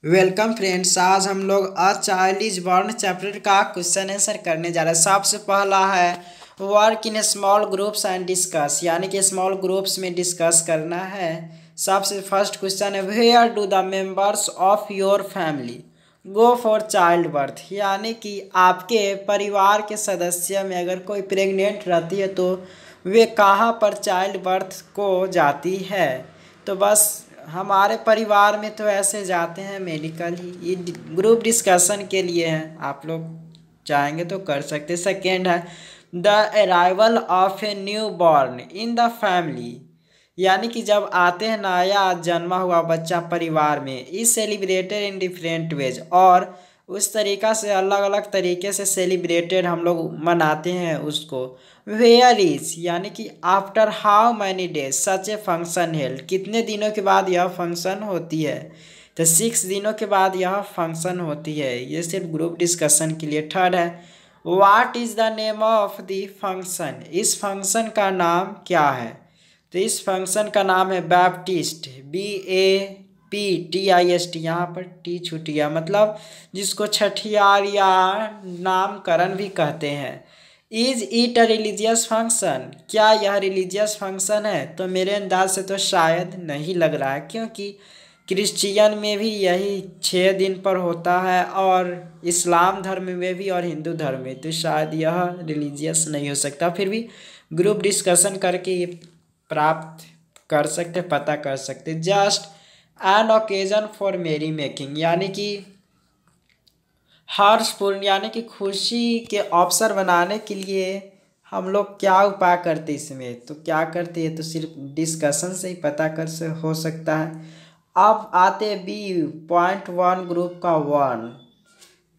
Welcome friends. आज हम लोग a child is born chapter का क्वेश्चन आंसर करने जा रहे हैं। सबसे पहला है work in small groups and discuss, यानी कि स्मॉल ग्रुप्स में डिस्कस करना है। सबसे फर्स्ट क्वेश्चन है where do the members of your family go for child birth, यानी कि आपके परिवार के सदस्य में अगर कोई प्रेग्नेंट रहती है तो वे कहाँ पर चाइल्ड बर्थ को जाती है। तो बस हमारे परिवार में तो ऐसे जाते हैं मेडिकल ही। ये ग्रुप डिस्कशन के लिए है, आप लोग चाहेंगे तो कर सकते। सेकेंड है the arrival of a new born in the family, यानी कि जब आते हैं नया जन्मा हुआ बच्चा परिवार में, is celebrated in different ways, और उस तरीक़ा से अलग अलग तरीके से सेलिब्रेटेड हम लोग मनाते हैं उसको। वेयर इज, यानी कि after how many days such a function held, कितने दिनों के बाद यह फंक्शन होती है। तो 6 दिनों के बाद यह फंक्शन होती है। ये सिर्फ ग्रुप डिस्कशन के लिए। थर्ड है what is the name of the function, इस फंक्शन का नाम क्या है। तो इस फंक्शन का नाम है बैप्टिस्ट, BAPTIST, यहाँ पर टी छूट गया, मतलब जिसको छठियार या नामकरण भी कहते हैं। Is it a religious function, क्या यह रिलीजियस फंक्शन है। तो मेरे अंदाज से तो शायद नहीं लग रहा है, क्योंकि क्रिश्चियन में भी यही 6 दिन पर होता है, और इस्लाम धर्म में भी और हिंदू धर्म में, तो शायद यह रिलीजियस नहीं हो सकता। फिर भी ग्रुप डिस्कशन करके ये प्राप्त कर सकते, पता कर सकते। जस्ट एन ओकेजन फॉर मेरी मेकिंग, यानी कि हर्षपूर्ण, यानी कि खुशी के अवसर बनाने के लिए हम लोग क्या उपाय करते इसमें। तो क्या करते हैं तो सिर्फ डिस्कशन से ही पता कर से हो सकता है। अब आते B.1 ग्रुप का 1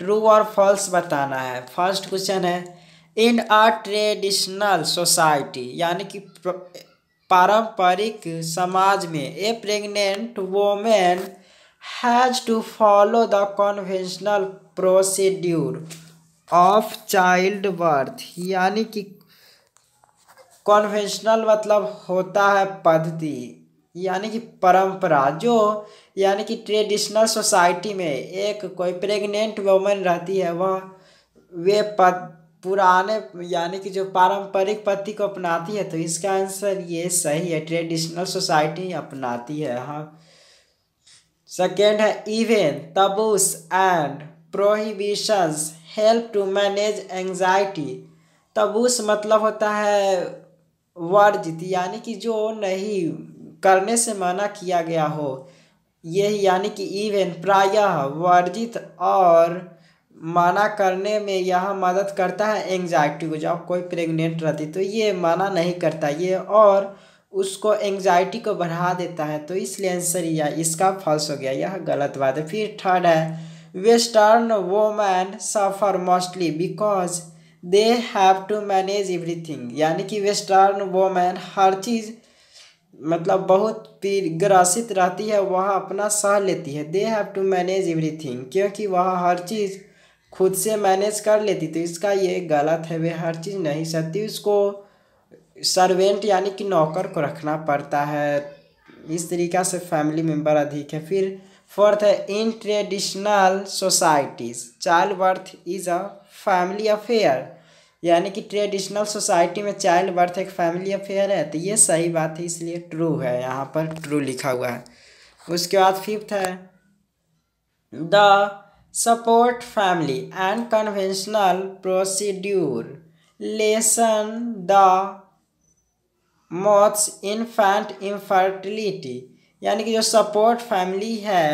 ट्रू और फॉल्स बताना है। फर्स्ट क्वेश्चन है इन अ ट्रेडिशनल सोसाइटी, यानी कि पारंपरिक समाज में a pregnant women has to follow the conventional procedure of child birth, यानी कि कन्वेंशनल मतलब होता है पद्धति, यानी कि परंपरा। जो यानी कि ट्रेडिशनल सोसाइटी में एक कोई प्रेग्नेंट वुमन रहती है, वह वे पुराने यानी कि जो पारंपरिक पद्धति को अपनाती है। तो इसका आंसर ये सही है, ट्रेडिशनल सोसाइटी अपनाती है। हाँ। सेकेंड है even taboos and prohibitions help to manage anxiety. Taboos मतलब होता है वर्जित, यानी कि जो नहीं करने से मना किया गया हो। यही यानी कि इवन प्रायः वर्जित और मना करने में यह मदद करता है एंजाइटी को। जब कोई प्रेग्नेंट रहती तो ये मना नहीं करता ये, और उसको एंजाइटी को बढ़ा देता है। तो इसलिए आंसर यह इसका फॉल्स हो गया, यह गलत बात है। फिर थर्ड है western women suffer mostly because they have to manage everything, यानी कि वेस्टर्न वोमेन हर चीज़ मतलब बहुत ग्रसित रहती है, वह अपना सह लेती है। They have to manage everything, क्योंकि वह हर चीज़ खुद से मैनेज कर लेती। तो इसका ये गलत है, वे हर चीज़ नहीं सकती, उसको सर्वेंट यानी कि नौकर को रखना पड़ता है। इस तरीक़ा से फैमिली मेम्बर अधिक है। फिर फोर्थ है इन traditional societies child birth is a family affair, यानी कि ट्रेडिशनल सोसाइटी में चाइल्ड बर्थ एक फैमिली अफेयर है। तो ये सही बात है, इसलिए ट्रू है, यहाँ पर ट्रू लिखा हुआ है। उसके बाद फिफ्थ है the support family and conventional procedure lesson the moths infant infertility, यानी कि जो सपोर्ट फैमिली है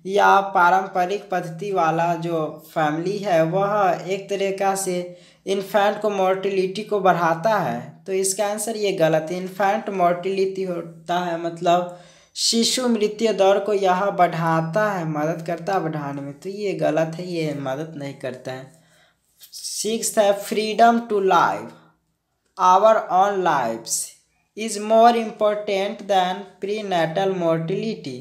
या पारंपरिक पद्धति वाला जो फैमिली है, वह एक तरीक़ा से इन्फेंट को मोर्टिलिटी को बढ़ाता है। तो इसका आंसर ये गलत है। इन्फेंट मोर्टिलिटी होता है मतलब शिशु मृत्यु दर को यह बढ़ाता है, मदद करता है बढ़ाने में। तो ये गलत है, ये मदद नहीं करता है। सिक्स्थ है freedom to live our own lives is more important than prenatal mortality,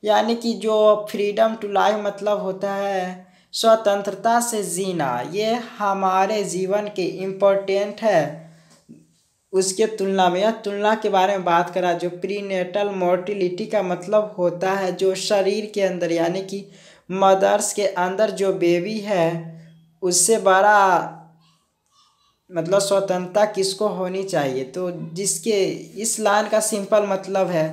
यानी कि जो फ्रीडम टू लाइफ मतलब होता है स्वतंत्रता से जीना, ये हमारे जीवन के इम्पोर्टेंट है उसके तुलना में। यह तुलना के बारे में बात करा। जो प्रीनेटल मोर्टिलिटी का मतलब होता है जो शरीर के अंदर यानी कि मदर्स के अंदर जो बेबी है उससे बड़ा मतलब स्वतंत्रता किसको होनी चाहिए। तो जिसके इस लाइन का सिंपल मतलब है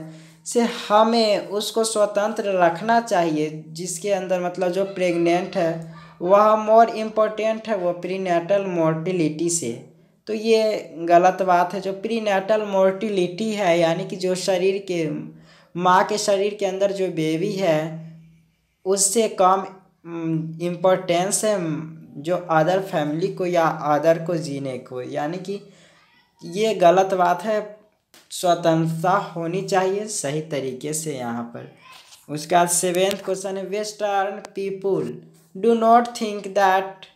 से हमें उसको स्वतंत्र रखना चाहिए, जिसके अंदर मतलब जो प्रेग्नेंट है वह मोर इम्पोर्टेंट है वो प्रीनेटल मोर्टिलिटी से। तो ये गलत बात है। जो प्रीनेटल मोर्टिलिटी है यानी कि जो शरीर के माँ के शरीर के अंदर जो बेबी है उससे कम इम्पोर्टेंस है जो अदर फैमिली को या अदर को जीने को, यानी कि ये गलत बात है। स्वतंत्रता होनी चाहिए सही तरीके से यहाँ पर। उसके बाद 7th क्वेश्चन है, western people do not think that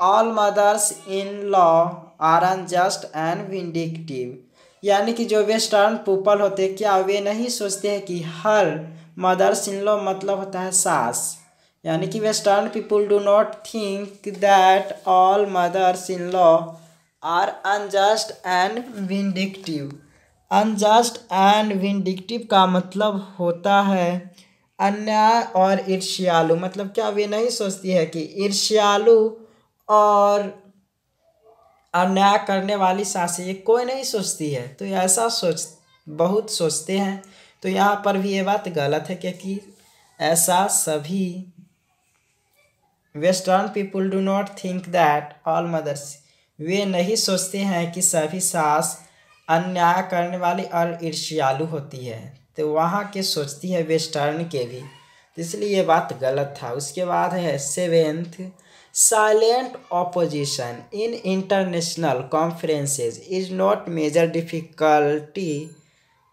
all mothers in law are unjust and vindictive. यानी कि जो वेस्टर्न पीपल होते हैं क्या वे नहीं सोचते हैं कि हर मदर्स इन लॉ मतलब होता है सास। यानी कि western people do not think that all mothers in law are unjust and vindictive. Unjust and vindictive का मतलब होता है अन्याय और ईर्ष्यालु। मतलब क्या वे नहीं सोचती है कि ईर्ष्यालु और अन्याय करने वाली सासें ये कोई नहीं सोचती है। तो ऐसा बहुत सोचते हैं। तो यहाँ पर भी ये बात गलत है क्योंकि ऐसा सभी western people do not think that all mothers, वे नहीं सोचते हैं कि सभी सास अन्याय करने वाली और ईर्ष्यालु होती है। तो वहाँ के सोचती है वेस्टर्न के भी, तो इसलिए ये बात गलत था। उसके बाद है 7th, silent opposition in international conferences is not major difficulty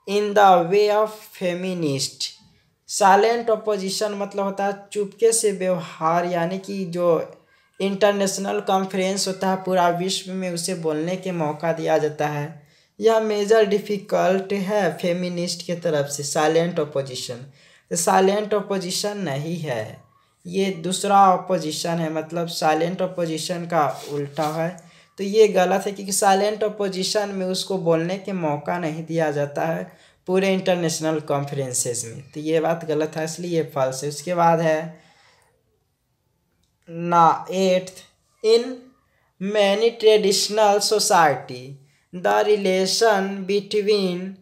in the way of feminist. Silent opposition मतलब होता है चुपके से व्यवहार, यानी कि जो इंटरनेशनल कॉन्फ्रेंस होता है पूरा विश्व में उसे बोलने के मौका दिया जाता है, यह मेजर डिफ़िकल्ट है फेमिनिस्ट के तरफ से साइलेंट ऑपोजिशन। तो साइलेंट ऑपोजिशन नहीं है, ये दूसरा ऑपोजिशन है, मतलब साइलेंट ऑपोजिशन का उल्टा है। तो ये गलत है क्योंकि साइलेंट ऑपोजिशन में उसको बोलने के मौका नहीं दिया जाता है पूरे इंटरनेशनल कॉन्फ्रेंसेस में। तो ये बात गलत है, इसलिए ये फॉल्स है। उसके बाद है ना 8th, in many traditional society the relation between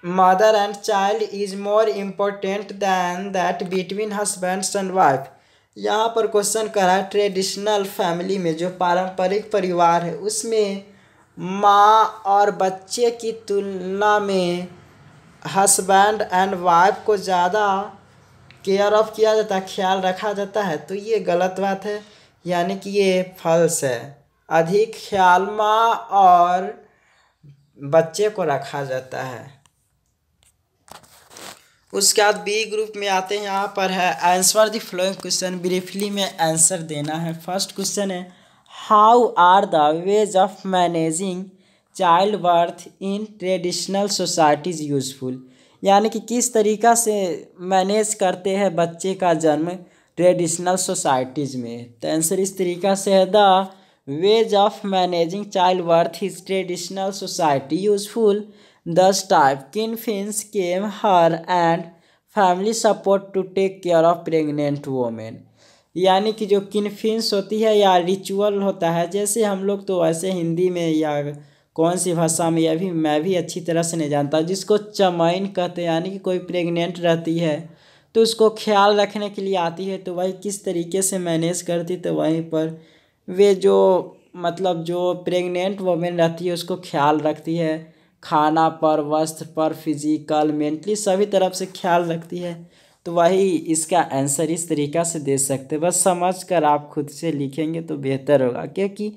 mother and child is more important than that between husbands and wife. यहाँ पर क्वेश्चन करा है ट्रेडिशनल फैमिली में जो पारंपरिक परिवार है उसमें माँ और बच्चे की तुलना में हस्बैंड एंड वाइफ को ज़्यादा केयर ऑफ किया जाता है, ख्याल रखा जाता है। तो ये गलत बात है, यानी कि ये फॉल्स है। अधिक ख्याल माँ और बच्चे को रखा जाता है। उसके बाद बी ग्रुप में आते हैं। यहाँ पर है answer the following question, briefly में आंसर देना है। फर्स्ट क्वेश्चन है, how are the ways of managing child birth in traditional societies useful. यानी कि किस तरीक़ा से मैनेज करते हैं बच्चे का जन्म ट्रेडिशनल सोसाइटीज़ में। तो आंसर इस तरीक़ा से है, the ways of managing child birth is traditional society useful. Thus type Kinfins came her and family support to take care of pregnant women। यानी कि जो किनफिन्स होती है या रिचुअल होता है, जैसे हम लोग तो ऐसे हिंदी में या कौन सी भाषा में यह भी मैं भी अच्छी तरह से नहीं जानता, जिसको चमैन कहते हैं। यानी कि कोई प्रेग्नेंट रहती है तो उसको ख्याल रखने के लिए आती है, तो वही किस तरीके से मैनेज करती, तो वहीं पर वे जो मतलब जो प्रेग्नेंट वोमेन रहती है उसको ख्याल रखती है, खाना पर, वस्त्र पर, फिजिकल मेंटली सभी तरफ से ख्याल रखती है। तो वही इसका आंसर इस तरीक़ा से दे सकते। बस समझ कर आप खुद से लिखेंगे तो बेहतर होगा, क्योंकि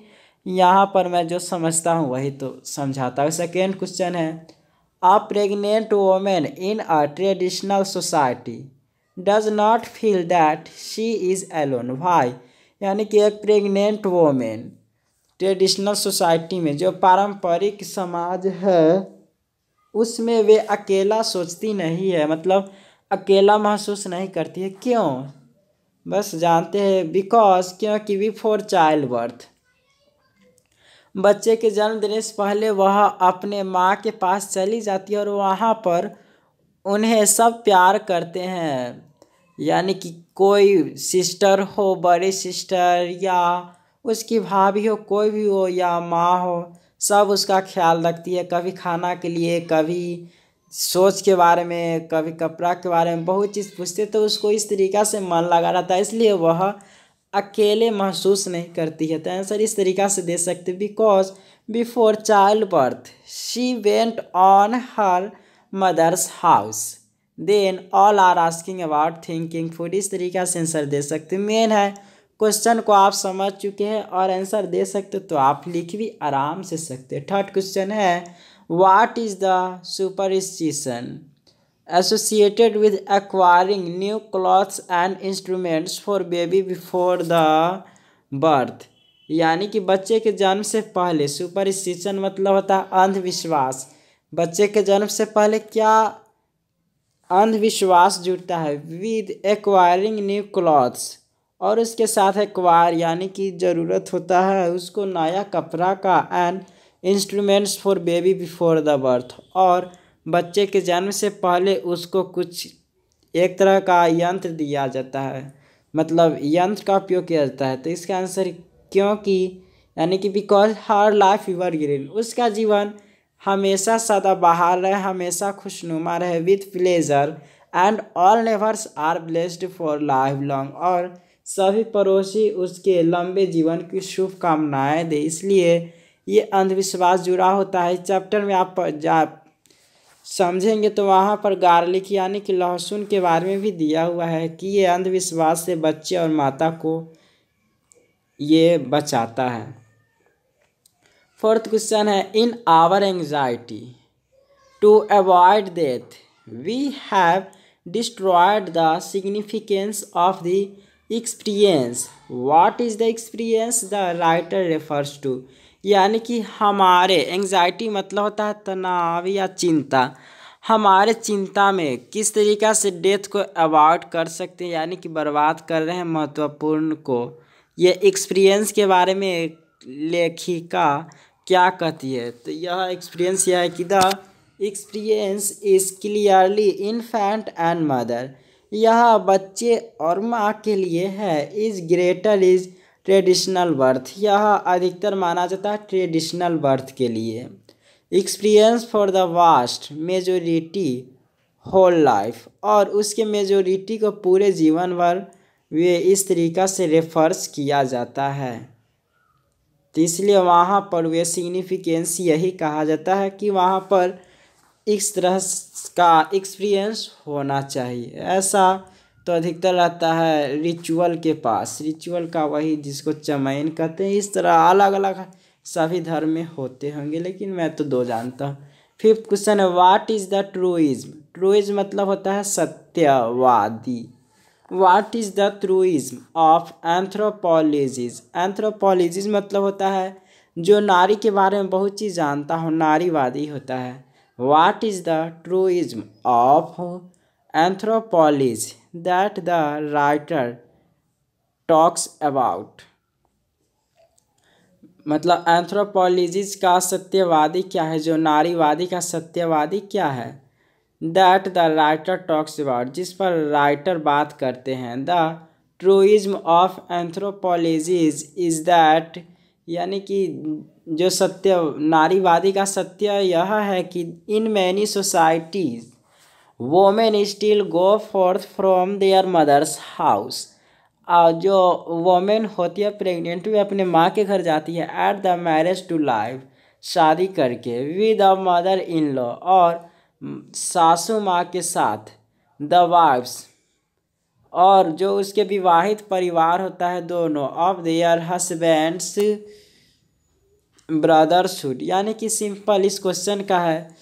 यहाँ पर मैं जो समझता हूँ वही तो समझाता हूँ। सेकेंड क्वेश्चन है, a pregnant women in a traditional society does not feel that she is alone. Why. यानी कि एक प्रेग्नेंट वोमेन ट्रेडिशनल सोसाइटी में जो पारंपरिक समाज है उसमें वे अकेला सोचती नहीं है, मतलब अकेला महसूस नहीं करती है। क्यों? बस जानते हैं, बिकॉज क्योंकि बिफोर चाइल्ड बर्थ, बच्चे के जन्म देने से पहले वह अपने माँ के पास चली जाती है और वहाँ पर उन्हें सब प्यार करते हैं, यानी कि कोई सिस्टर हो, बड़ी सिस्टर या उसकी भाभी हो, कोई भी हो या माँ हो, सब उसका ख्याल रखती है। कभी खाना के लिए, कभी सोच के बारे में, कभी कपड़ा के बारे में बहुत चीज़ पूछते, तो उसको इस तरीक़ा से मन लगा रहता है, इसलिए वह अकेले महसूस नहीं करती है। तो आंसर इस तरीक़ा से दे सकते, because before child birth she went on her mother's house, then all are asking about thinking food. इस तरीक़ा से आंसर दे सकते। मेन है क्वेश्चन को आप समझ चुके हैं और आंसर दे सकते, तो आप लिख भी आराम से सकते। थर्ड क्वेश्चन है, what is the superstition associated with acquiring new clothes and instruments for baby before the birth। यानी कि बच्चे के जन्म से पहले, सुपरस्टिशन मतलब होता है अंधविश्वास। बच्चे के जन्म से पहले क्या अंधविश्वास जुड़ता है? विद एक्वायरिंग न्यू क्लॉथ्स, और उसके साथ एक्वायर यानी कि ज़रूरत होता है उसको नया कपड़ा का, and instruments for baby before the birth, और बच्चे के जन्म से पहले उसको कुछ एक तरह का यंत्र दिया जाता है, मतलब यंत्र का उपयोग किया जाता है। तो इसका आंसर क्योंकि यानी कि because her life your green, उसका जीवन हमेशा सदाबहार रहे, हमेशा खुशनुमा रहे, with pleasure and all neighbours are blessed for life long, और सभी पड़ोसी उसके लंबे जीवन की शुभकामनाएं दे। इसलिए ये अंधविश्वास जुड़ा होता है। चैप्टर में आप समझेंगे तो वहाँ पर गार्लिक यानी कि लहसुन के बारे में भी दिया हुआ है कि ये अंधविश्वास से बच्चे और माता को ये बचाता है। फोर्थ क्वेश्चन है, in our anxiety to avoid death we have destroyed the significance of the experience, what is the experience the writer refers to. यानी कि हमारे एंजाइटी मतलब होता है तनाव या चिंता, हमारे चिंता में किस तरीक़ा से डेथ को अवॉइड कर सकते हैं, यानी कि बर्बाद कर रहे हैं महत्वपूर्ण को। ये एक्सपीरियंस के बारे में लेखिका क्या कहती है? तो यह एक्सपीरियंस यह है कि the experience is clearly infant and mother, यह बच्चे और माँ के लिए है। Is greater is traditional birth, यह अधिकतर माना जाता है ट्रेडिशनल बर्थ के लिए। Experience for the vast majority whole life, और उसके मेजोरिटी को पूरे जीवन भर वे इस तरीक़ा से रेफर्स किया जाता है। तो इसलिए वहाँ पर वे सिग्निफिकेंस यही कहा जाता है कि वहाँ पर इस तरह का एक्सपीरियंस होना चाहिए। ऐसा तो अधिकतर रहता है रिचुअल के पास, रिचुअल का वही जिसको चमैन कहते हैं। इस तरह अलग अलग सभी धर्म में होते होंगे, लेकिन मैं तो दो जानता हूँ। फिफ्थ क्वेश्चन है, what is the truism. Truism मतलब होता है सत्यवादी। What is the truism of anthropologies. Anthropologies मतलब होता है जो नारी के बारे में बहुत चीज़ जानता हो, नारीवादी होता है। What is the truism of anthropology that the writer talks about, मतलब एंथ्रोपोलॉजिस्ट का सत्यवादी क्या है, जो नारीवादी का सत्यवादी क्या है। That the writer talks about, जिस पर राइटर बात करते हैं। The truism of एंथ्रोपोलॉजीज is that, यानी कि जो सत्य नारीवादी का सत्य यह है कि in many societies women still go forth from their mothers house, जो वोमेन होती है प्रेग्नेंट, वे अपने माँ के घर जाती है। At the marriage to life, शादी करके। With a mother in law, और सासू माँ के साथ। द वाइफ्स, और जो उसके विवाहित परिवार होता है दोनों। ऑफ देयर हस्बैंड्स ब्रदर्सहुड, यानी कि सिंपल इस क्वेश्चन का है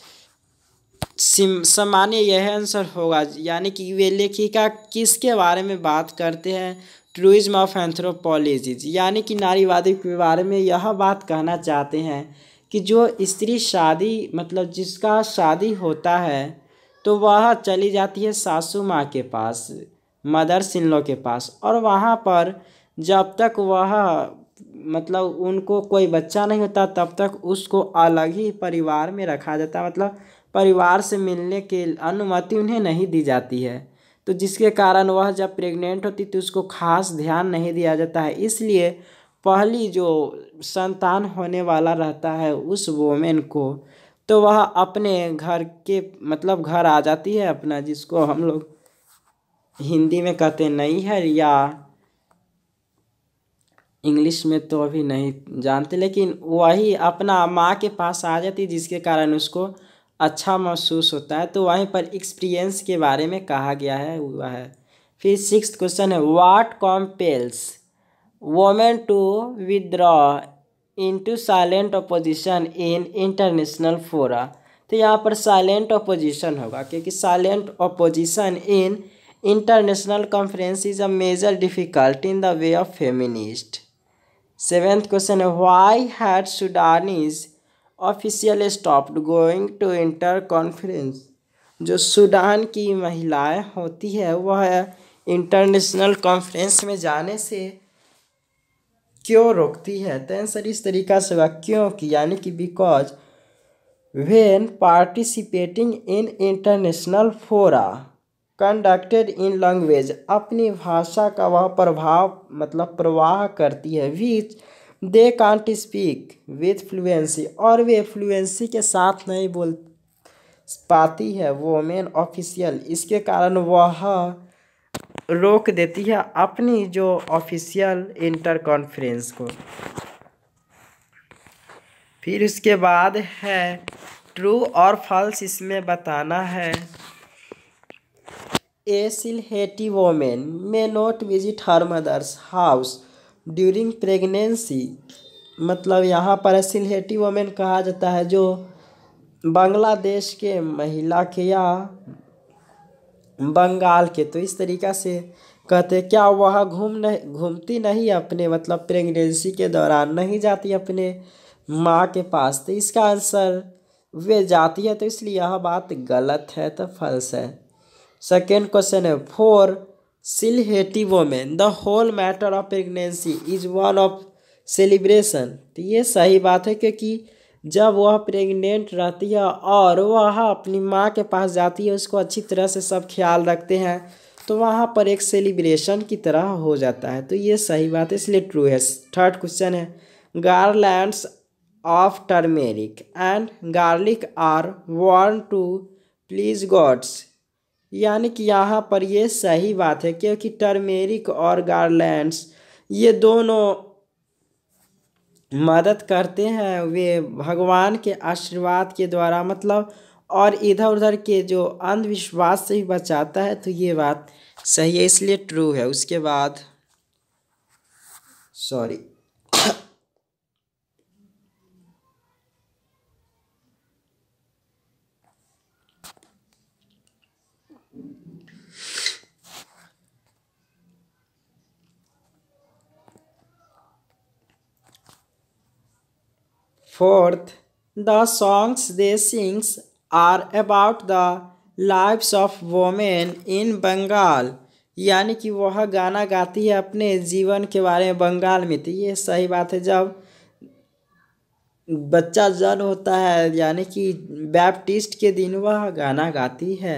सामान्य यह आंसर होगा, यानी कि वे लेखिका किसके बारे में बात करते हैं। ट्रूइज्म ऑफ एंथ्रोपोलॉजीज, यानी कि नारीवादी के बारे में यह बात कहना चाहते हैं कि जो स्त्री शादी मतलब जिसका शादी होता है तो वह चली जाती है सासू माँ के पास, मदर्स इन लॉ के पास, और वहाँ पर जब तक वह मतलब उनको कोई बच्चा नहीं होता तब तक उसको अलग ही परिवार में रखा जाता है, मतलब परिवार से मिलने की अनुमति उन्हें नहीं दी जाती है। तो जिसके कारण वह जब प्रेग्नेंट होती तो उसको खास ध्यान नहीं दिया जाता है। इसलिए पहली जो संतान होने वाला रहता है उस वोमेन को, तो वह अपने घर के मतलब घर आ जाती है अपना, जिसको हम लोग हिंदी में कहते हैं नैहर, या इंग्लिश में तो अभी नहीं जानते, लेकिन वही अपना माँ के पास आ जाती, जिसके कारण उसको अच्छा महसूस होता है। तो वहीं पर एक्सपीरियंस के बारे में कहा गया है हुआ है। फिर 6th क्वेश्चन है, what compels women to withdraw into silent opposition in international fora. तो यहाँ पर साइलेंट अपोजिशन होगा, क्योंकि silent opposition in international conference is a major difficult in the way of feminist. 7th question है, why had Sudanese official stopped going to inter conference. जो Sudan की महिलाएं होती है वह इंटरनेशनल कॉन्फ्रेंस में जाने से क्यों रोकती है। तो आंसर इस तरीका से होगा क्योंकि, यानी कि because when participating in international fora conducted in language, अपनी भाषा का वह प्रभाव मतलब प्रवाह करती है, which they can't speak with fluency, और वे फ्लुएंसी के साथ नहीं बोल पाती है वोमेन ऑफिशियल, इसके कारण वह रोक देती है अपनी जो ऑफिशियल इंटर कॉन्फ्रेंस को। फिर उसके बाद है ट्रू और फॉल्स, इसमें बताना है। A Sylheti women may not visit her mother's house during pregnancy. मतलब यहाँ पर सिलहेटी वोमेन कहा जाता है जो बांग्लादेश के महिला के या बंगाल के, तो इस तरीक़ा से कहते क्या वह घूमती नहीं अपने मतलब प्रेगनेंसी के दौरान नहीं जाती अपने माँ के पास। तो इसका आंसर वे जाती है, तो इसलिए यह बात गलत है, तो फॉल्स है। 2nd क्वेश्चन है, for Sylheti women the whole matter of pregnancy is one of celebration. तो ये सही बात है, क्योंकि जब वह प्रेग्नेंट रहती है और वह अपनी माँ के पास जाती है, उसको अच्छी तरह से सब ख्याल रखते हैं, तो वहाँ पर एक सेलिब्रेशन की तरह हो जाता है। तो ये सही बात है, इसलिए ट्रू है। 3rd क्वेश्चन है, garlands of turmeric and garlic are worn to please gods. यानी कि यहाँ पर ये सही बात है, क्योंकि टर्मेरिक और गार्लैंड्स ये दोनों मदद करते हैं वे भगवान के आशीर्वाद के द्वारा, मतलब और इधर उधर के जो अंधविश्वास से ही बचाता है। तो ये बात सही है, इसलिए ट्रू है। उसके बाद sorry 4th, the songs they sings are about the lives of women in Bengal। यानी कि वह गाना गाती है अपने जीवन के बारे में बंगाल में। तो ये सही बात है, जब बच्चा जन्म होता है यानी कि बैप्टिस्ट के दिन वह गाना गाती है।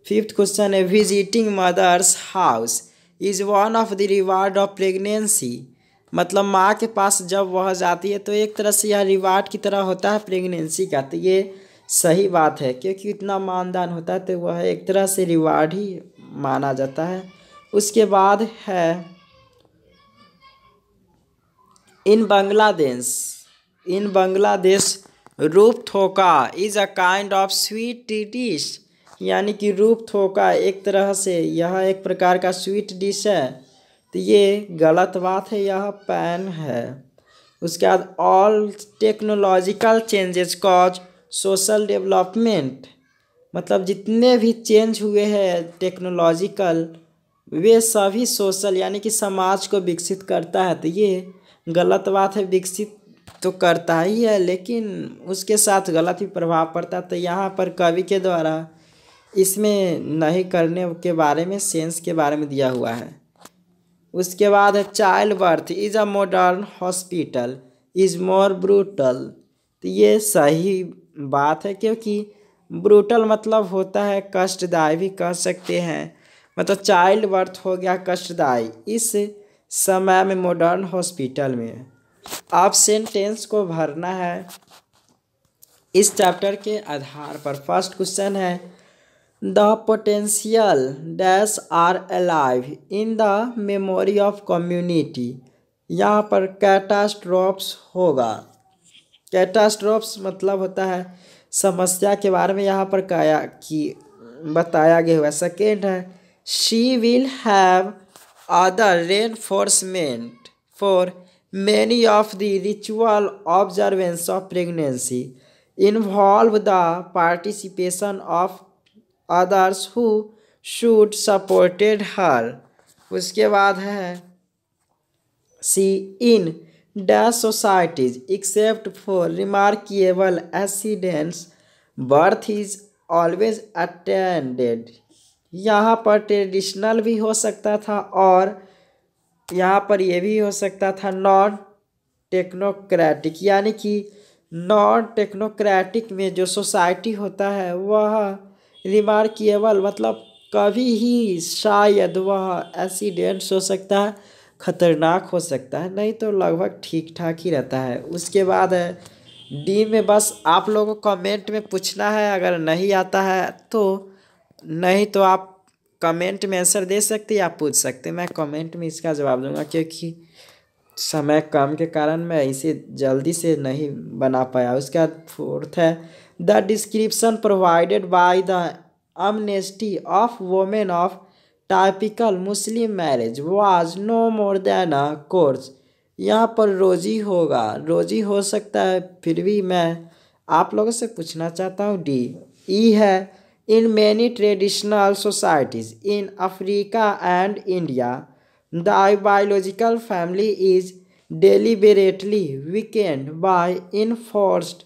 5th क्वेश्चन है, visiting mothers house is one of the reward of pregnancy. मतलब माँ के पास जब वह जाती है तो एक तरह से यह रिवार्ड की तरह होता है प्रेगनेंसी का। तो ये सही बात है, क्योंकि इतना मानदान होता है तो वह एक तरह से रिवार्ड ही माना जाता है। उसके बाद है in Bangladesh rup thoka is a kind of sweet dish. यानी कि रूप थोका एक तरह से यह एक प्रकार का स्वीट डिश है। तो ये गलत बात है, यह पैन है। उसके बाद all technological changes cause social development. मतलब जितने भी चेंज हुए हैं टेक्नोलॉजिकल, वे सभी सोशल यानी कि समाज को विकसित करता है। तो ये गलत बात है, विकसित तो करता ही है लेकिन उसके साथ गलत भी प्रभाव पड़ता है। तो यहाँ पर कवि के द्वारा इसमें नहीं करने के बारे में, सेंस के बारे में दिया हुआ है। उसके बाद है child birth is a modern hospital is more brutal. तो ये सही बात है, क्योंकि ब्रूटल मतलब होता है कष्टदायी भी कह सकते हैं। मतलब चाइल्ड बर्थ हो गया कष्टदायी इस समय में मॉडर्न हॉस्पिटल में। आप सेंटेंस को भरना है इस चैप्टर के आधार पर। First question is the potential dash are alive in the memory of community. यहाँ पर कैटास्ट्रोफ्स होगा। कैटास्ट्रोफ्स मतलब होता है समस्या के बारे में यहाँ पर बताया गया हुआ। सेकेंड है she will have other reinforcement for many of the ritual observance of pregnancy involve the participation of others who should supported her. उसके बाद है C in dash societies except for remarkable accidents birth is always attended. यहाँ पर traditional भी हो सकता था और यहाँ पर ये भी हो सकता था नॉन टेक्नोक्रेटिक। यानी कि नॉन टेक्नोक्रेटिक में जो सोसाइटी होता है वह रिमार्केबल मतलब कभी ही शायद वह एक्सीडेंट्स हो सकता है, खतरनाक हो सकता है, नहीं तो लगभग ठीक ठाक ही रहता है। उसके बाद है डी में बस आप लोगों को कमेंट में पूछना है, अगर नहीं आता है तो नहीं तो आप कमेंट में आंसर दे सकते या पूछ सकते। मैं कमेंट में इसका जवाब दूंगा क्योंकि समय कम के कारण मैं इसे जल्दी से नहीं बना पाया। उसके बाद फोर्थ है the description provided by the amnesty of women of typical Muslim marriage was no more than a course. यहाँ पर रोजी होगा, रोजी हो सकता है, फिर भी मैं आप लोगों से पूछना चाहता हूँ डी। ई है in many traditional societies in Africa and India the biological family is deliberately weakened by enforced.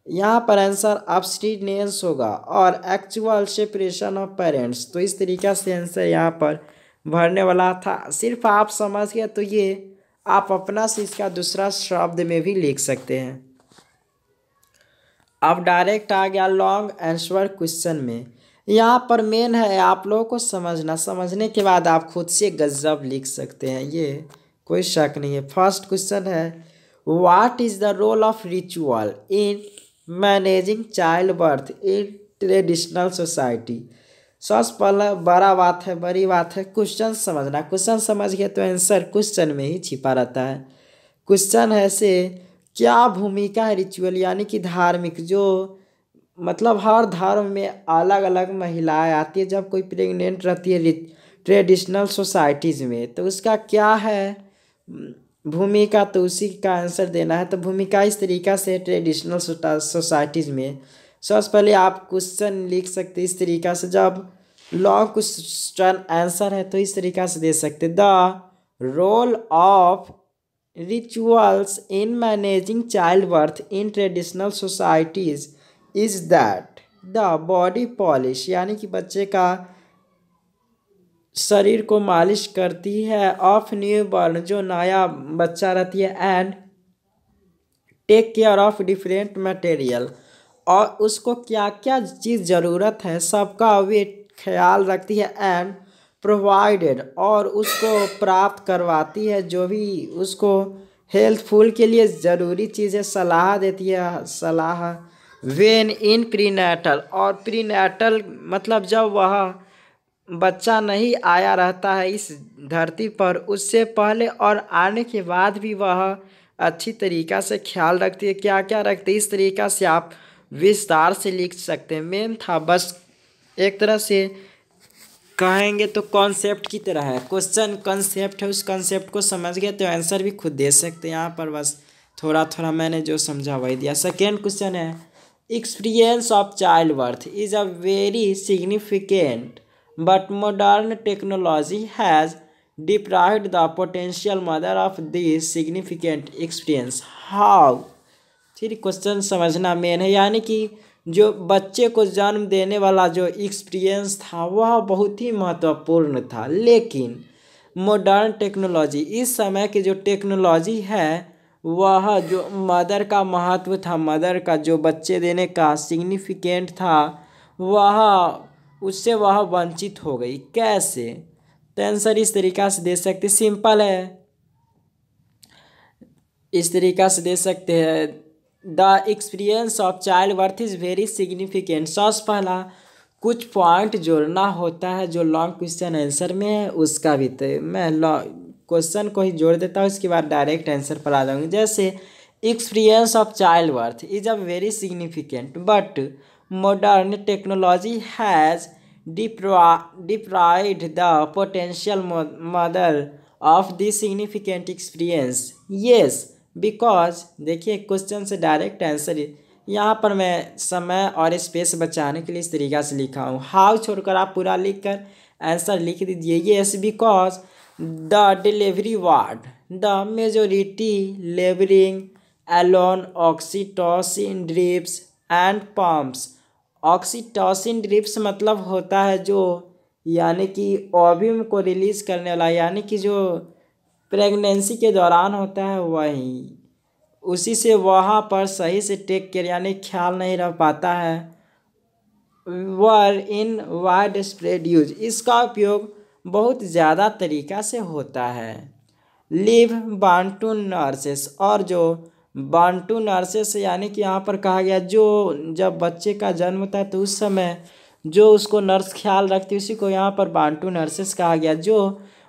यहाँ पर आंसर अब्स्टिनेंस होगा और एक्चुअल सेपरेशन ऑफ पेरेंट्स। तो इस तरीक़ा से आंसर यहाँ पर भरने वाला था। सिर्फ आप समझ गए तो ये आप अपना से इसका दूसरा शब्द में भी लिख सकते हैं। अब डायरेक्ट आ गया लॉन्ग आंसर क्वेश्चन में। यहाँ पर मेन है आप लोगों को समझना, समझने के बाद आप खुद से गजब लिख सकते हैं, ये कोई शक नहीं है। फर्स्ट क्वेश्चन है what is the role of ritual in managing child birth in traditional society. सबसे पहला बड़ी बात है क्वेश्चन समझना। क्वेश्चन समझ गए तो आंसर क्वेश्चन में ही छिपा रहता है। क्वेश्चन है से क्या भूमिका है रिचुअल यानी कि धार्मिक, जो मतलब हर धर्म में अलग अलग महिलाएं आती है जब कोई प्रेग्नेंट रहती है ट्रेडिशनल सोसाइटीज़ में, तो उसका क्या है भूमिका, तो उसी का आंसर देना है। तो भूमिका इस तरीक़ा से ट्रेडिशनल सोसाइटीज़ में सबसे पहले आप क्वेश्चन लिख सकते इस तरीक़ा से, जब लॉन्ग क्वेश्चन आंसर है तो इस तरीक़ा से दे सकते the role of rituals in managing child birth in traditional societies is that the body polish यानी कि बच्चे का शरीर को मालिश करती है ऑफ न्यू बॉर्न जो नया बच्चा रहती है and take care of different material और उसको क्या क्या चीज़ ज़रूरत है सबका वे ख्याल रखती है एंड प्रोवाइडेड और उसको प्राप्त करवाती है जो भी उसको हेल्थफुल के लिए ज़रूरी चीज़ें सलाह देती है। सलाह वेन इन प्रीनेटल और प्रीनेटल मतलब जब वह बच्चा नहीं आया रहता है इस धरती पर, उससे पहले और आने के बाद भी वह अच्छी तरीक़ा से ख्याल रखती है। क्या क्या रखती है इस तरीक़ा से आप विस्तार से लिख सकते हैं। मेन था बस एक तरह से कहेंगे तो कॉन्सेप्ट की तरह है, क्वेश्चन कॉन्सेप्ट है, उस कॉन्सेप्ट को समझ गए तो आंसर भी खुद दे सकते हैं। यहाँ पर बस थोड़ा थोड़ा मैंने जो समझा वही दिया। सेकेंड क्वेश्चन है experience of child birth is a very significant but modern technology has deprived the potential mother of this significant experience. How? फिर क्वेश्चन समझना मेन है, यानी कि जो बच्चे को जन्म देने वाला जो एक्सपीरियंस था वह बहुत ही महत्वपूर्ण था, लेकिन मॉडर्न टेक्नोलॉजी इस समय की जो टेक्नोलॉजी है वह जो मदर का महत्व था, मदर का जो बच्चे देने का सिग्निफिकेंट था वह उससे वह वंचित हो गई। कैसे? तो आंसर इस तरीक़ा से दे सकते, सिंपल है, इस तरीक़ा से दे सकते हैं। The experience of child birth is very significant. सबसे पहला कुछ पॉइंट जोड़ना होता है जो लॉन्ग क्वेश्चन आंसर में है, उसका भी तो मैं क्वेश्चन को ही जोड़ देता हूँ, इसके बाद डायरेक्ट आंसर पर आ जाऊँगी। जैसे experience of child birth is a very significant but modern technology has deprived the potential mother of this significant experience. Yes, because देखिए क्वेश्चन से डायरेक्ट आंसर यहाँ पर मैं समय और स्पेस बचाने के लिए इस तरीक़ा से लिखा हूँ। हाउ छोड़कर आप पूरा लिख कर आंसर लिख दीजिए। Yes, because the delivery ward the majority labouring alone oxytocin drips and pumps. Oxytocin drips मतलब होता है जो यानी कि ओव्यूम को रिलीज करने वाला, यानी कि जो प्रेगनेंसी के दौरान होता है वही, उसी से वहाँ पर सही से टेक केयर यानी ख्याल नहीं रह पाता है। वर इन वाइड स्प्रेड यूज, इसका उपयोग बहुत ज़्यादा तरीक़ा से होता है। लिव बांटू नर्सेस, और जो बांटू नर्सेस यानी कि यहाँ पर कहा गया जो जब बच्चे का जन्म होता है तो उस समय जो उसको नर्स ख्याल रखती है उसी को यहाँ पर बांटू नर्सेस कहा गया। जो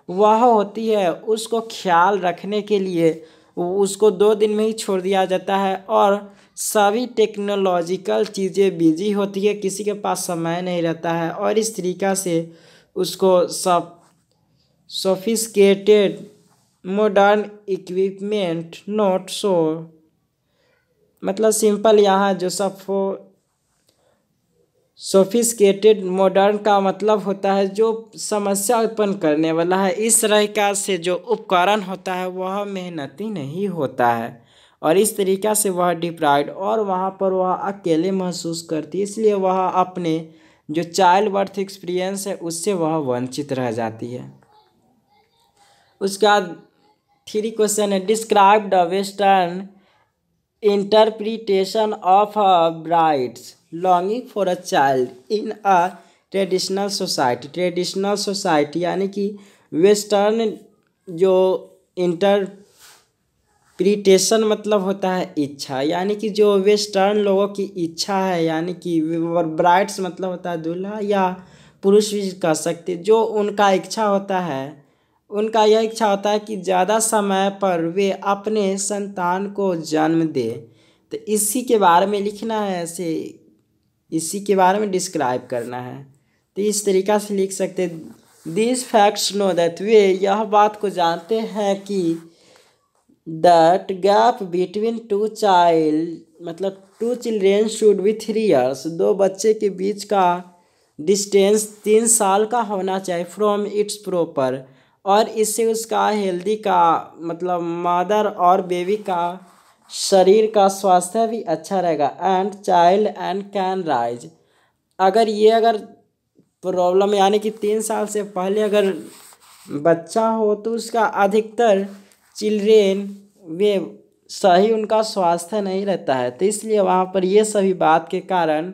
वह होती है उसको ख्याल रखने के लिए उसको 2 दिन में ही छोड़ दिया जाता है, और सभी टेक्नोलॉजिकल चीज़ें बिजी होती है, किसी के पास समय नहीं रहता है, और इस तरीक़ा से उसको सब sophisticated modern equipment not so, मतलब सिंपल यहाँ जो सब सोफिस्टिकेटेड मॉडर्न का मतलब होता है जो समस्या उत्पन्न करने वाला है। इस तरीक़ा से जो उपकरण होता है वह मेहनती नहीं होता है, और इस तरीक़ा से वह डिप्राइव्ड और वहाँ पर वह अकेले महसूस करती है, इसलिए वह अपने जो चाइल्ड बर्थ एक्सपीरियंस है उससे वह वंचित रह जाती है। उसके बाद 3 क्वेश्चन है, describe the western interpretation of a brides longing for a child in a traditional society. Traditional society यानी कि वेस्टर्न जो इंटरप्रिटेशन मतलब होता है इच्छा, यानी कि जो वेस्टर्न लोगों की इच्छा है, यानी कि ब्राइड्स मतलब होता है दूल्हा या पुरुष भी कह सकते, जो उनका इच्छा होता है, उनका यह इच्छा होता है कि ज़्यादा समय पर वे अपने संतान को जन्म दे। तो इसी के बारे में लिखना है, ऐसे इसी के बारे में डिस्क्राइब करना है। तो इस तरीक़ा से लिख सकते, दिस फैक्ट्स नो दैट, वे यह बात को जानते हैं कि दैट गैप बिटवीन 2 चाइल्ड मतलब 2 चिल्ड्रेन शुड बी 3 ईयर्स, 2 बच्चे के बीच का डिस्टेंस 3 साल का होना चाहिए फ्रॉम इट्स प्रॉपर, और इससे उसका हेल्दी का मतलब मदर और बेबी का शरीर का स्वास्थ्य भी अच्छा रहेगा। And child and can rise, अगर प्रॉब्लम यानी कि 3 साल से पहले अगर बच्चा हो तो उसका अधिकतर चिल्ड्रेन वे सही उनका स्वास्थ्य नहीं रहता है, तो इसलिए वहाँ पर ये सभी बात के कारण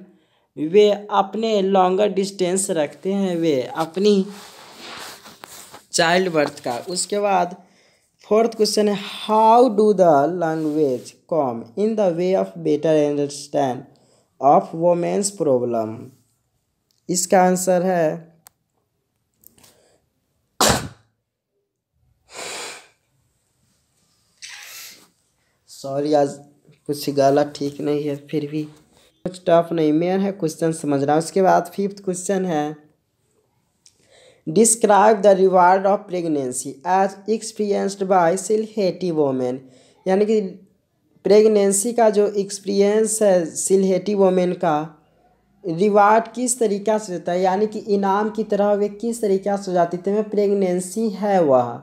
वे अपने लॉन्गर डिस्टेंस रखते हैं वे अपनी चाइल्ड बर्थ का। उसके बाद 4th क्वेश्चन है, how do the language come in the way of better understand of women's problem. इसका आंसर है सॉरी आज कुछ गला ठीक नहीं है, फिर भी कुछ टफ नहीं, मेन है क्वेश्चन समझना। उसके बाद 5th क्वेश्चन है, describe the reward of pregnancy as experienced by Sylheti women, यानी कि प्रेगनेंसी का जो एक्सपीरियंस है सिलहेटी वोमेन का रिवार्ड किस तरीक़ा से होता है, यानी कि इनाम की तरह वे किस तरीक़ा से हो जाती है। तो प्रेगनेंसी है वह,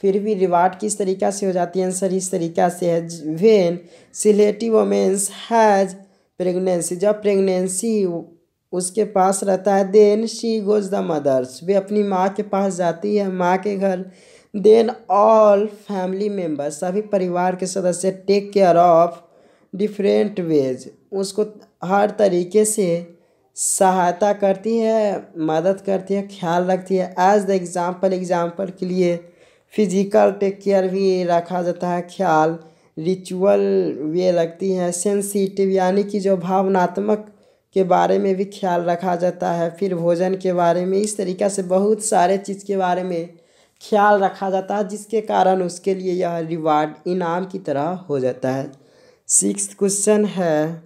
फिर भी रिवार्ड किस तरीक़ा से हो जाती है, आंसर इस तरीक़ा से है, when Sylheti womens has pregnancy, जब प्रेगनेंसी उसके पास रहता है, then she goes the mothers, वे अपनी माँ के पास जाती है, माँ के घर, देन ऑल फैमिली मेम्बर्स, सभी परिवार के सदस्य take care of different ways, उसको हर तरीके से सहायता करती है, मदद करती है, ख्याल रखती है। एज द एग्जाम्पल के लिए फिजिकल टेक केयर भी रखा जाता है, ख्याल। रिचुअल वे लगती है। सेंसिटिव यानी कि जो भावनात्मक के बारे में भी ख्याल रखा जाता है। फिर भोजन के बारे में, इस तरीक़ा से बहुत सारे चीज़ के बारे में ख्याल रखा जाता है, जिसके कारण उसके लिए यह रिवार्ड इनाम की तरह हो जाता है। 6th क्वेश्चन है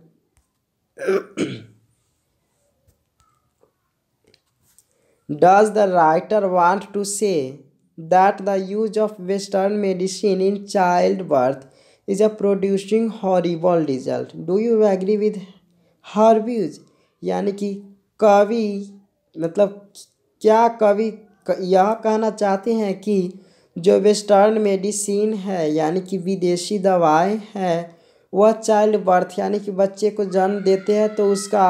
Does the writer want to say that the use of Western medicine in childbirth is a producing horrible result? Do you agree with her views? यानी कि कवि मतलब क्या कवि यह कहना चाहते हैं कि जो वेस्टर्न मेडिसिन है यानी कि विदेशी दवाएं हैं वह चाइल्ड बर्थ यानी कि बच्चे को जन्म देते हैं तो उसका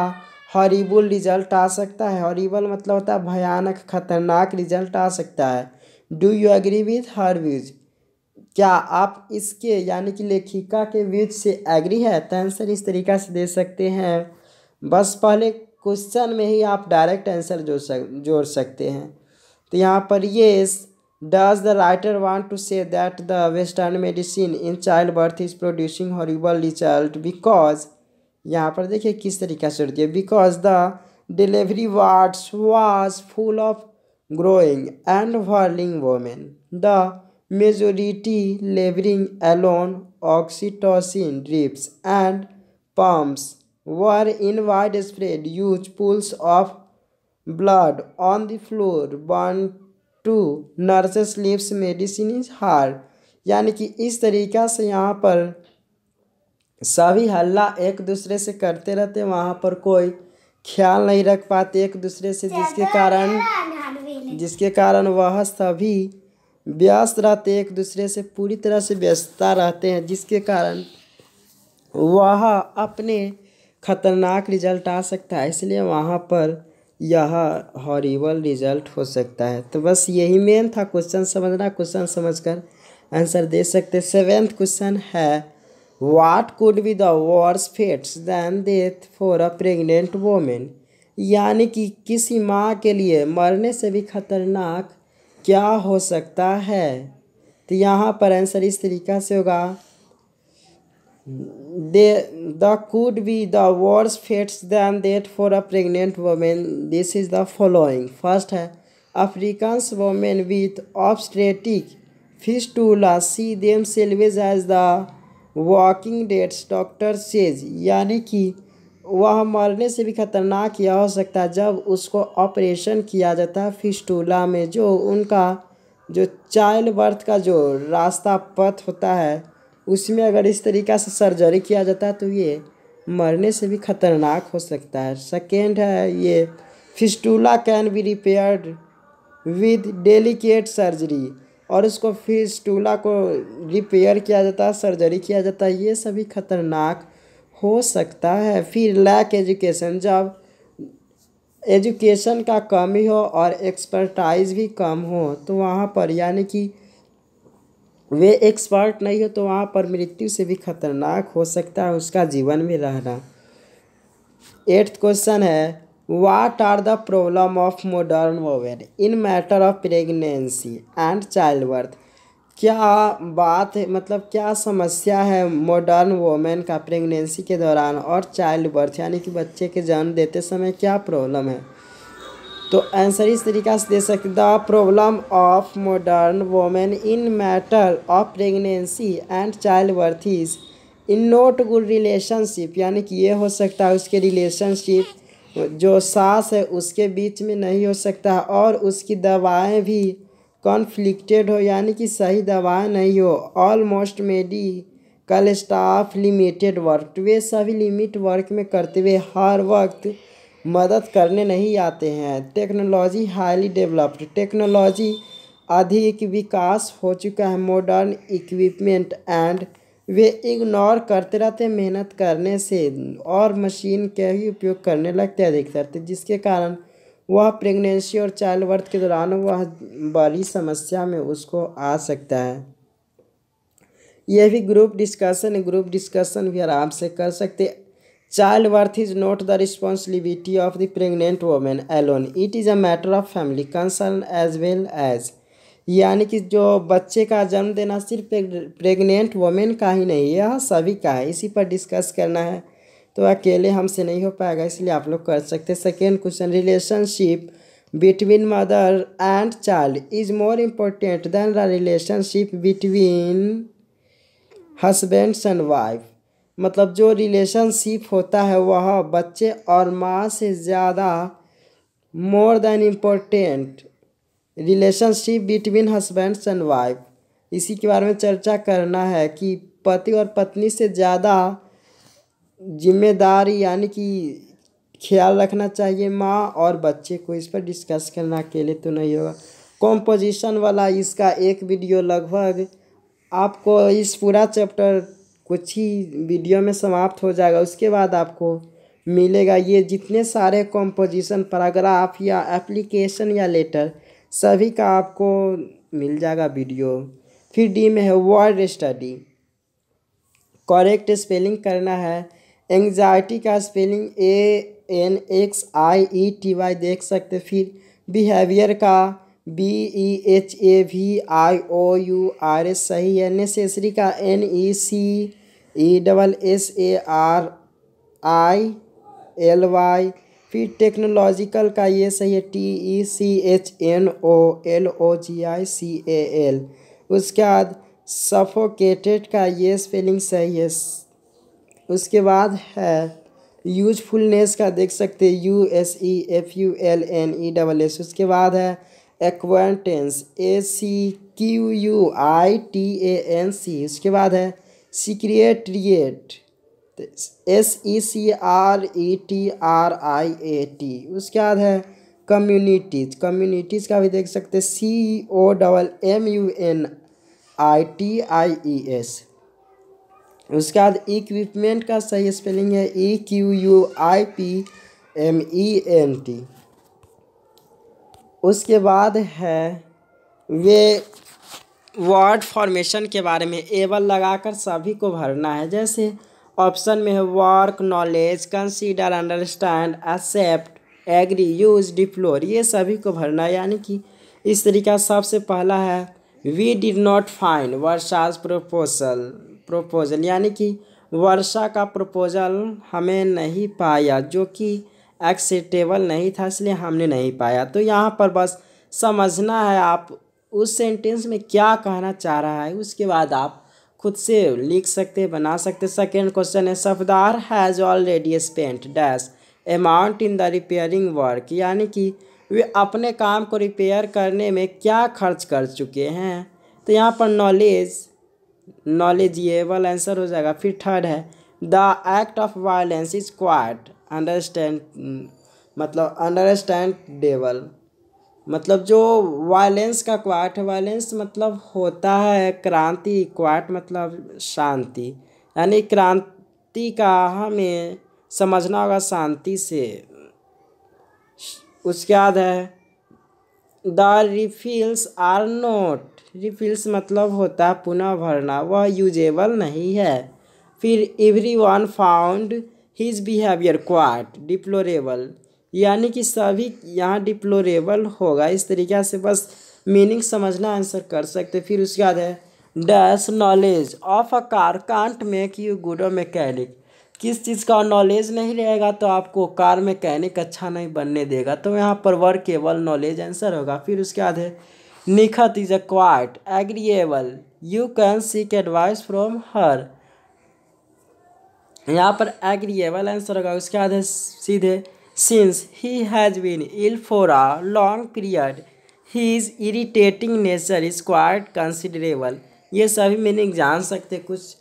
हॉरिबल रिजल्ट आ सकता है। हॉरिबल मतलब होता है भयानक, खतरनाक रिजल्ट आ सकता है। Do you agree with her views? क्या आप इसके यानी कि लेखिका के व्यूज से एग्री है? तो आंसर इस तरीक़ा से दे सकते हैं। बस पहले क्वेश्चन में ही आप डायरेक्ट आंसर जोड़ सकते हैं। तो यहाँ पर yes, does the writer want to say that the western medicine in child birth is producing horrible result because, यहाँ पर देखिए किस तरीक़ा से दिया, because the delivery wards was full of groaning and whirling women, the majority labouring alone, oxytocin drips and pumps were in widespread use, pools of blood on the floor burn to nurses lips, medicine is hard। यानी कि इस तरीक़ा से यहाँ पर सभी हल्ला एक दूसरे से करते रहते, वहाँ पर कोई ख्याल नहीं रख पाते एक दूसरे से, जिसके कारण वह सभी व्यस्त रहते, एक दूसरे से पूरी तरह से व्यस्तता रहते हैं, जिसके कारण वह अपने खतरनाक रिजल्ट आ सकता है। इसलिए वहाँ पर यह हॉरिबल रिजल्ट हो सकता है। तो बस यही मेन था, क्वेश्चन समझना, क्वेश्चन समझकर आंसर दे सकते। 7th क्वेश्चन है what could be the worse fates than death for a pregnant women, यानी कि किसी माँ के लिए मरने से भी खतरनाक क्या हो सकता है। तो यहाँ पर आंसर इस तरीक़ा से होगा, the could be the worse fates than that for a pregnant woman. This is the following. First है African women with obstetric fistula see themselves as the walking dead, doctor says, यानी कि वह मरने से भी खतरनाक यह हो सकता है जब उसको ऑपरेशन किया जाता है फिस्टूला में, जो उनका जो चाइल्ड बर्थ का जो रास्ता पथ होता है उसमें अगर इस तरीक़ा से सर्जरी किया जाता है तो ये मरने से भी खतरनाक हो सकता है। सेकेंड है ये fistula can be repaired with delicate surgery, और उसको फिस्टूला को रिपेयर किया जाता है, सर्जरी किया जाता है, ये सभी खतरनाक हो सकता है। फिर लैक एजुकेशन, जब एजुकेशन का कमी हो और एक्सपर्टाइज भी कम हो तो वहाँ पर यानी कि वे एक्सपर्ट नहीं हो तो वहाँ पर मृत्यु से भी खतरनाक हो सकता है उसका जीवन में रहना। 8th क्वेश्चन है what are the problem of modern women in matter of pregnancy and child birth, क्या बात है मतलब क्या समस्या है मॉडर्न वोमेन का प्रेगनेंसी के दौरान और चाइल्ड बर्थ यानी कि बच्चे के जन्म देते समय क्या प्रॉब्लम है। तो आंसर इस तरीक़ा से दे सकते, the problem of modern women in matter of pregnancy and child birth is in not good relationship, यानी कि ये हो सकता है उसके रिलेशनशिप जो सास है उसके बीच में नहीं हो सकता, और उसकी दवाएं भी कॉन्फ्लिक्टेड हो यानी कि सही दवाएं नहीं हो। Almost medical staff limited work, वे सभी लिमिट वर्क में करते हुए हर वक्त मदद करने नहीं आते हैं। टेक्नोलॉजी हाईली डेवलप्ड, टेक्नोलॉजी अधिक विकास हो चुका है। Modern equipment and way ignore करते रहते हैं मेहनत करने से और मशीन का ही उपयोग करने लगते हैं अधिकतर, तो जिसके कारण वह प्रेगनेंसी और चाइल्ड बर्थ के दौरान वह बड़ी समस्या में उसको आ सकता है। यह भी ग्रुप डिस्कशन भी आराम से कर सकते। Child birth is not the responsibility of the pregnant women alone, it is a matter of family concern as well as. यानी कि जो बच्चे का जन्म देना सिर्फ प्रेग्नेंट वोमेन का ही नहीं, यह सभी का है। इसी पर डिस्कस करना है, तो अकेले हमसे नहीं हो पाएगा, इसलिए आप लोग कर सकते हैं। Second question, relationship between mother and child is more important than the relationship between husbands and wife. मतलब जो रिलेशनशिप होता है वह बच्चे और माँ से ज़्यादा more than important relationship between husbands and wife, इसी के बारे में चर्चा करना है कि पति और पत्नी से ज़्यादा जिम्मेदारी यानी कि ख्याल रखना चाहिए माँ और बच्चे को। इस पर डिस्कस करना अकेले तो नहीं होगा। कॉम्पोजिशन वाला इसका एक वीडियो लगभग आपको इस पूरा चैप्टर कुछ ही वीडियो में समाप्त हो जाएगा। उसके बाद आपको मिलेगा ये जितने सारे कॉम्पोजिशन पैराग्राफ या एप्लीकेशन या लेटर सभी का आपको मिल जाएगा वीडियो। फिर डी में है वर्ड स्टडी, करेक्ट स्पेलिंग करना है। एंग्जाइटी का स्पेलिंग ANXIETY देख सकते। फिर बिहेवियर का BEHAVIOUR सही है। नेसेसरी का NECESSARILY। फिर टेक्नोलॉजिकल का ये सही है TECHNOLOGICAL। उसके बाद सफोकेटेड का ये स्पेलिंग सही है। उसके बाद है यूजफुलनेस का देख सकते USEFULNESS। उसके बाद है एक्वांटेंस ACQUITANC। उसके बाद है सिक्रेटरिएट SECRETRIAT। उसके बाद है कम्युनिटीज़ का भी देख सकते COMMUNITIES। उसके बाद इक्विपमेंट का सही स्पेलिंग है EQUIPMENT। उसके बाद है वे वर्ड फॉर्मेशन के बारे में एबल लगाकर सभी को भरना है। जैसे ऑप्शन में है work, knowledge, consider, understand, accept, agree, use, deplore, ये सभी को भरना है। यानी कि इस तरीका सबसे पहला है we did not find Varsha's proposal, यानी कि वर्षा का प्रपोजल हमें नहीं पाया, जो कि एक्सेप्टेबल नहीं था, इसलिए हमने नहीं पाया। तो यहाँ पर बस समझना है आप उस सेंटेंस में क्या कहना चाह रहा है, उसके बाद आप खुद से लिख सकते बना सकते। सेकेंड क्वेश्चन है Safdar has already spent dash amount in the repairing work, यानी कि वे अपने काम को रिपेयर करने में क्या खर्च कर चुके हैं। तो यहाँ पर नॉलेजेबल आंसर हो जाएगा। फिर थर्ड है the act of violence is quite understandable, मतलब जो वायलेंस का क्वाइट है, वायलेंस मतलब होता है क्रांति, क्वाइट मतलब शांति, यानी क्रांति का हमें समझना होगा शांति से। उसके बाद है the refills are not, refills मतलब होता है पुनः भरना, वह यूजेबल नहीं है। फिर everyone found his behaviour quite deplorable, यानी कि सभी यहाँ डिप्लोरेबल होगा। इस तरीक़े से बस मीनिंग समझना आंसर कर सकते। फिर उसके बाद है dash knowledge of a car can't make you good mechanic, किस चीज़ का नॉलेज नहीं रहेगा तो आपको कार मैकेनिक अच्छा नहीं बनने देगा। तो यहाँ पर वर्केबल नॉलेज आंसर होगा। फिर उसके बाद है Nikhat is a quite agreeable, you can seek advice from her, यहाँ पर एग्रीएबल आंसर होगा। उसके बाद है सीधे since he has been ill for a long period his irritating nature is quite considerable. ये सभी मीनिंग जान सकते, कुछ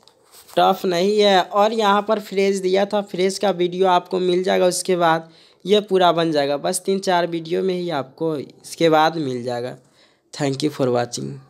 टफ नहीं है। और यहाँ पर फ्रेज दिया था, फ्रेज का वीडियो आपको मिल जाएगा, उसके बाद ये पूरा बन जाएगा। बस 3-4 वीडियो में ही आपको इसके बाद मिल जाएगा। Thank you for watching.